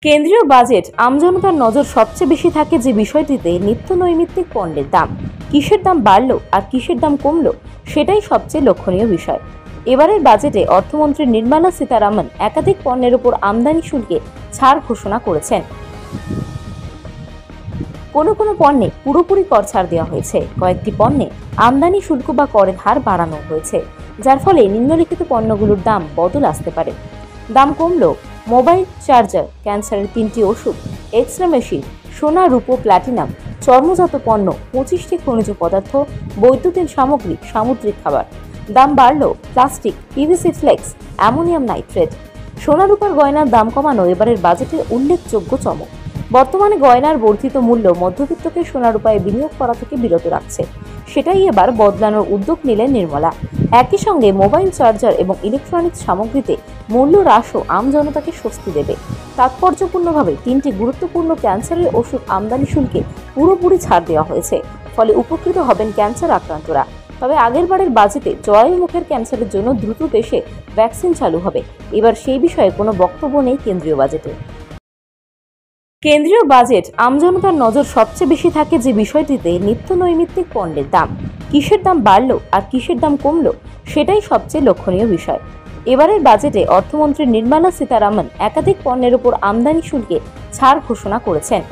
কেন্দ্রীয় বাজেট আমজনতার নজর সবচেয়ে বেশি থাকে যে বিষয়টিতে নিত্য নৈমিত্তিক পণ্যের দাম, কিসের দাম বাড়লো আর কিসের দাম কমলো সেটাই সবচেয়ে লক্ষণীয় বিষয়। এবারের বাজেটে অর্থমন্ত্রী নির্মলা সীতারামন একাধিক পণ্যের উপর আমদানি শুল্কে ছাড় ঘোষণা করেছেন। কোনো কোনো পণ্যে পুরোপুরি কর ছাড় দেওয়া হয়েছে, কয়েকটি পণ্যে আমদানি শুল্ক বা করের হার বাড়ানো হয়েছে, যার ফলে নিম্নলিখিত পণ্যগুলোর দাম বদল আসতে পারে। দাম কমলো মোবাইল চার্জার, ক্যান্সারের 3টি ওষুধ, এক্স-রে মেশিন, সোনা, রূপো, প্ল্যাটিনাম, চর্মজাত পণ্য, 25টি খনিজ পদার্থ, বৈদ্যুতিন সামগ্রী, সামুদ্রিক খাবার। দাম বাড়লো plastic, PVC flex, ammonium nitrate. সোনা রূপার গয়নার দাম কমানো এবারের বাজেটের উল্লেখযোগ্য চমক। বর্তমানে গয়নার বর্ধিত মূল্য মধ্যবিত্তকে সোনা রূপায় বিনিয়োগ করা থেকে বিরত রাখছে, সেটাই এবার বদলানোর উদ্যোগ নিলেন নির্মলা। একই সঙ্গে মোবাইল চার্জার এবং ইলেকট্রনিক্স সামগ্রীতে মূল্য হ্রাসও আম জনতাকে স্বস্তি দেবে। তাৎপর্যপূর্ণভাবে 3টি গুরুত্বপূর্ণ ক্যান্সারের ওষুধ আমদানি শুল্কে পুরোপুরি ছাড় দেওয়া হয়েছে, ফলে উপকৃত হবেন ক্যান্সার আক্রান্তরা। তবে আগের বারের বাজেটে জরায়ু মুখের ক্যান্সারের জন্য দ্রুত দেশে ভ্যাকসিন চালু হবে, এবার সেই বিষয়ে কোনো বক্তব্য নেই কেন্দ্রীয় বাজেটে। কেন্দ্রীয় বাজেট আমজনতার নজর সবচেয়ে বেশি থাকে যে বিষয়টিতে নিত্য নৈমিত্তিক পণ্যের দাম, কিসের দাম বাড়লো আর কিসের দাম কমলো সেটাই সবচেয়ে লক্ষণীয় বিষয়। এবারের বাজেটে অর্থমন্ত্রী নির্মলা সীতারামন একাধিক পণ্যের উপর আমদানি শুল্কে ছাড় ঘোষণা করেছেন।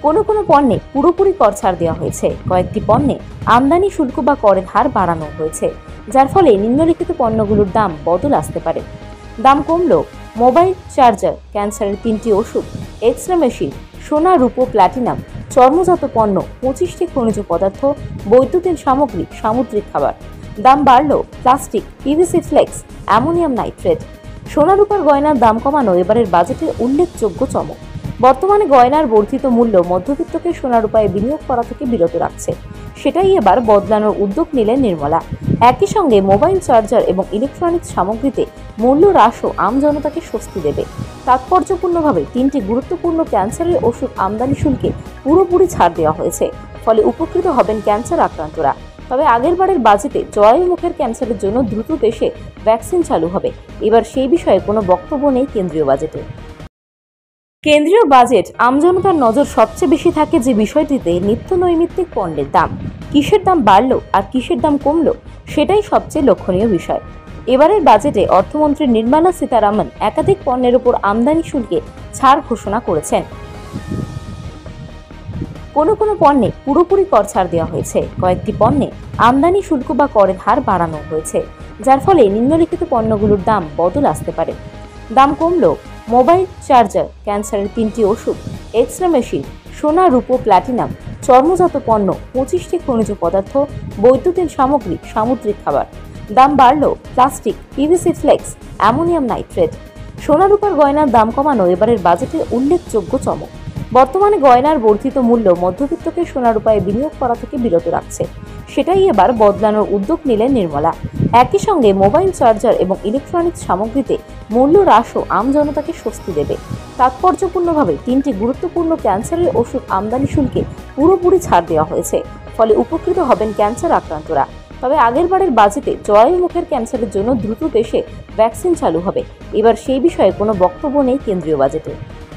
কোনো কোনো পণ্যে পুরোপুরি কর ছাড় দেওয়া হয়েছে, কয়েকটি পণ্যে আমদানি শুল্ক বা করের হার বাড়ানো হয়েছে, যার ফলে নিম্নলিখিত পণ্যগুলোর দাম বদল আসতে পারে। দাম কমলো মোবাইল চার্জার, ক্যান্সারের 3টি ওষুধ, এক্স-রে মেশিন, সোনা, রূপো, প্ল্যাটিনাম, চর্মজাত পণ্য, 25টি খনিজ পদার্থ, বৈদ্যুতিন সামগ্রী, সামুদ্রিক খাবার। দাম বাড়লো plastic, PVC flex, ammonium nitrate. সোনা রূপার গয়নার দাম কমানো এবারের বাজেটের উল্লেখযোগ্য চমক। বর্তমানে গয়নার বর্ধিত মূল্য মধ্যবিত্তকে সোনা রূপায় বিনিয়োগ করা থেকে বিরত রাখছে, সেটাই এবার বদলানোর উদ্যোগ নিলেন নির্মলা। একই সঙ্গে মোবাইল চার্জার এবং ইলেকট্রনিক্স সামগ্রীতে মূল্য হ্রাসও আম জনতাকে স্বস্তি দেবে। তাৎপর্যপূর্ণভাবে 3টি গুরুত্বপূর্ণ ক্যান্সারের ওষুধ আমদানি শুল্কে পুরোপুরি ছাড় দেওয়া হয়েছে, ফলে উপকৃত হবেন ক্যান্সার আক্রান্তরা। তবে আগের বারের বাজেটে জরায়ু মুখের ক্যান্সারের জন্য দ্রুত দেশে ভ্যাকসিন চালু হবে, এবার সেই বিষয়ে কোনো বক্তব্য নেই কেন্দ্রীয় বাজেটে। কেন্দ্রীয় বাজেট আমজনতার নজর সবচেয়ে বেশি থাকে যে বিষয়টিতে নিত্য নৈমিত্তিক পণ্যের দাম, কিসের দাম বাড়লো আর কিসের দাম কমলো সেটাই সবচেয়ে লক্ষণীয় বিষয়। এবারের বাজেটে অর্থমন্ত্রী নির্মলা সীতারামন একাধিক পণ্যের উপর আমদানি শুল্কে ছাড় ঘোষণা করেছেন। কোনো কোনো পণ্যে পুরোপুরি কর ছাড় দেওয়া হয়েছে, কয়েকটি পণ্যে আমদানি শুল্ক বা করের হার বাড়ানো হয়েছে, যার ফলে নিম্নলিখিত পণ্যগুলোর দাম বদল আসতে পারে। দাম কমলো মোবাইল চার্জার, ক্যান্সারের 3টি ওষুধ, এক্স-রে মেশিন, সোনা, রূপো, প্ল্যাটিনাম, চর্মজাত পণ্য, 25টি খনিজ পদার্থ, বৈদ্যুতিন সামগ্রী, সামুদ্রিক খাবার। দাম বাড়লো plastic, PVC flex, ammonium nitrate. সোনা রূপার গয়নার দাম কমানো এবারের বাজেটের উল্লেখযোগ্য চমক। বর্তমানে গয়নার বর্ধিত মূল্য মধ্যবিত্তকে সোনা রূপায় বিনিয়োগ করা থেকে বিরত রাখছে, সেটাই এবার বদলানোর উদ্যোগ নিলেন নির্মলা। একই সঙ্গে মোবাইল চার্জার এবং ইলেকট্রনিক্স সামগ্রীতে মূল্য হ্রাসও আম জনতাকে স্বস্তি দেবে। তাৎপর্যপূর্ণভাবে 3টি গুরুত্বপূর্ণ ক্যান্সারের ওষুধ আমদানি শুল্কে পুরোপুরি ছাড় দেওয়া হয়েছে, ফলে উপকৃত হবেন ক্যান্সার আক্রান্তরা। তবে আগের বারের বাজেটে জরায়ু মুখের ক্যান্সারের জন্য দ্রুত দেশে ভ্যাকসিন চালু হবে, এবার সেই বিষয়ে কোনো বক্তব্য নেই কেন্দ্রীয় বাজেটে।